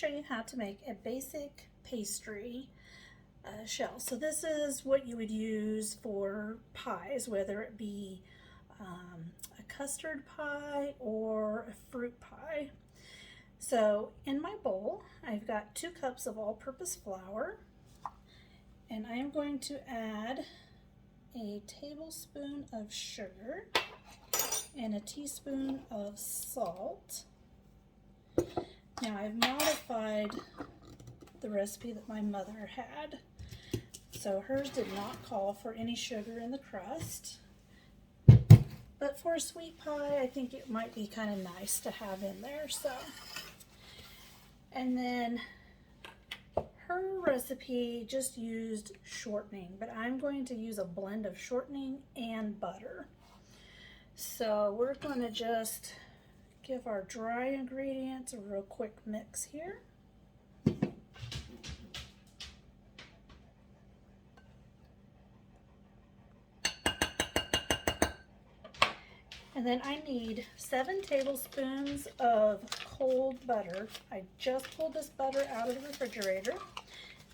show you how to make a basic pastry shell. So this is what you would use for pies, whether it be a custard pie or a fruit pie. So in my bowl, I've got 2 cups of all-purpose flour, and I am going to add a tablespoon of sugar and a teaspoon of salt. Now I've modified the recipe that my mother had. So hers did not call for any sugar in the crust. But for a sweet pie, I think it might be kind of nice to have in there. And then her recipe just used shortening, but I'm going to use a blend of shortening and butter. So we're going to just give our dry ingredients a real quick mix here. And then I need 7 tablespoons of cold butter. I just pulled this butter out of the refrigerator.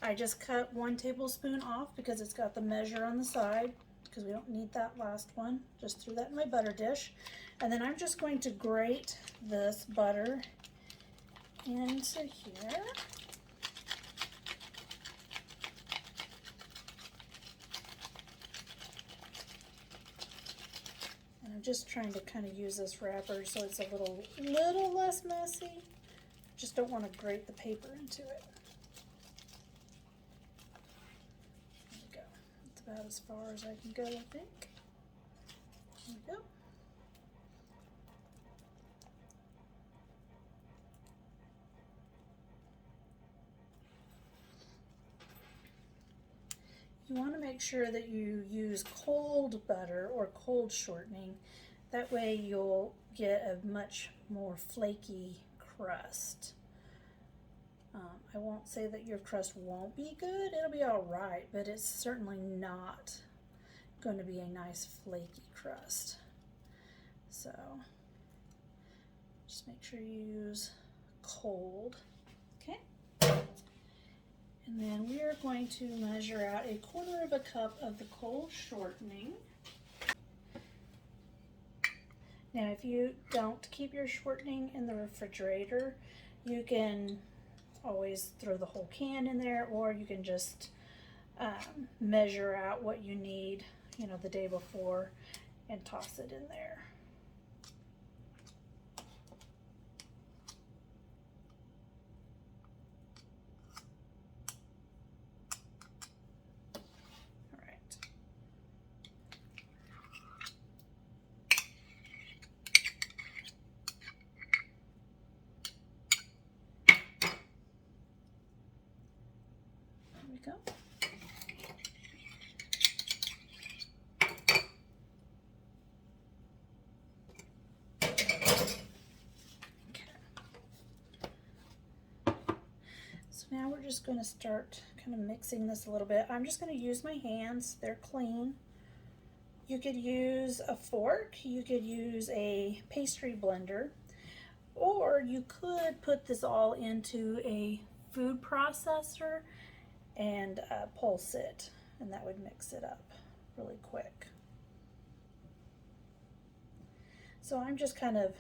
I just cut 1 tablespoon off because it's got the measure on the side, because we don't need that last one. Just threw that in my butter dish. And then I'm just going to grate this butter into here. And I'm just trying to kind of use this wrapper so it's a little less messy. Just don't want to grate the paper into it. There we go. That's about as far as I can go, I think. There we go. You want to make sure that you use cold butter or cold shortening. That way you'll get a much more flaky crust. I won't say that your crust won't be good. It'll be all right, but it's certainly not going to be a nice flaky crust. So just make sure you use cold. Okay. And then we are going to measure out 1/4 cup of the cold shortening. Now, if you don't keep your shortening in the refrigerator, you can always throw the whole can in there, or you can just measure out what you need, the day before and toss it in there. Go. Okay. So now we're just going to start kind of mixing this a little bit. I'm just going to use my hands. They're clean. You could use a fork. You could use a pastry blender. Or you could put this all into a food processor and pulse it, and that would mix it up really quick. So I'm just kind of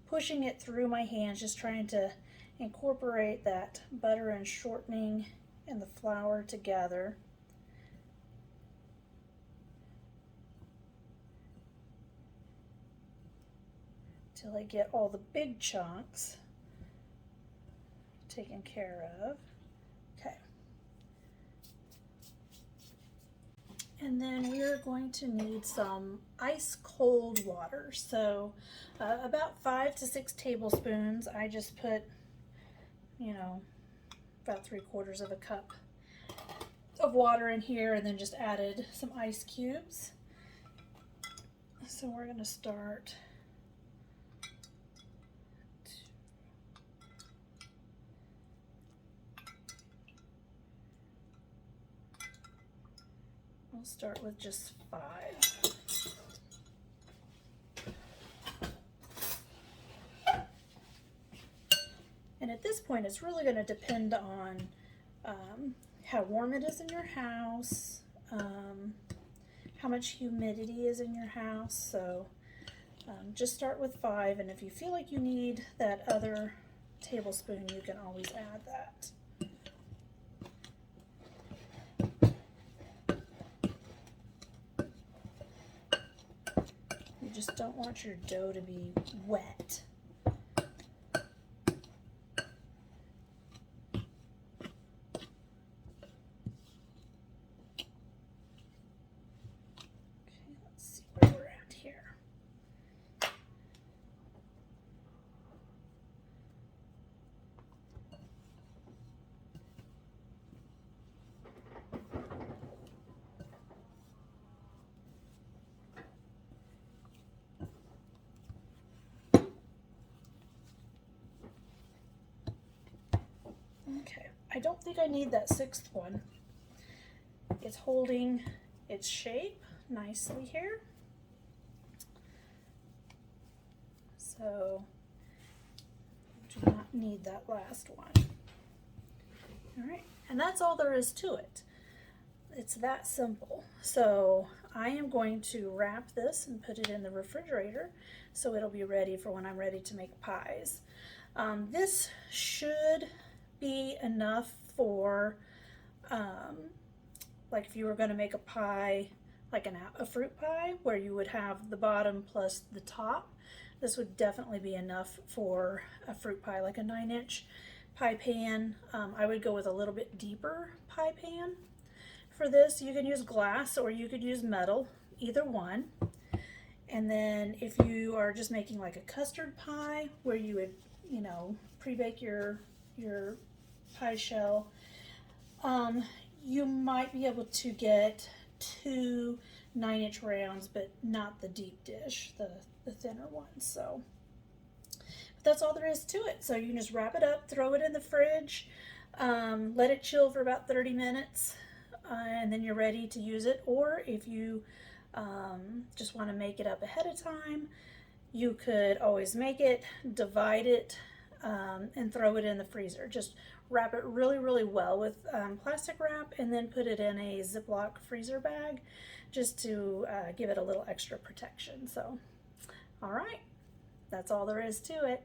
pushing it through my hands, just trying to incorporate that butter and shortening and the flour together. Till I get all the big chunks taken care of. Okay. And then we're going to need some ice cold water. So about 5 to 6 tablespoons. I just put, about 3/4 cup of water in here, and then just added some ice cubes. So we're going to start We'll start with just 5. And at this point, it's really going to depend on how warm it is in your house, how much humidity is in your house. So just start with 5, and if you feel like you need that other tablespoon, you can always add that. You just don't want your dough to be wet. Okay, I don't think I need that 6th one. It's holding its shape nicely here. So do not need that last one. All right, and that's all there is to it. It's that simple. So I am going to wrap this and put it in the refrigerator so it'll be ready for when I'm ready to make pies. This should be enough for like if you were going to make a pie, like a fruit pie where you would have the bottom plus the top. This would definitely be enough for a fruit pie, like a 9-inch pie pan. I would go with a little bit deeper pie pan for this. You can use glass or you could use metal, either one. And then if you are just making like a custard pie where you would, you know, pre-bake your pie shell, you might be able to get 2 9-inch rounds, but not the deep dish, the thinner ones. So but that's all there is to it. So you can just wrap it up, throw it in the fridge, let it chill for about 30 minutes, and then you're ready to use it. Or if you just want to make it up ahead of time, you could always make it, divide it, and throw it in the freezer. Just wrap it really, really well with plastic wrap, and then put it in a Ziploc freezer bag just to give it a little extra protection. So, all right, that's all there is to it.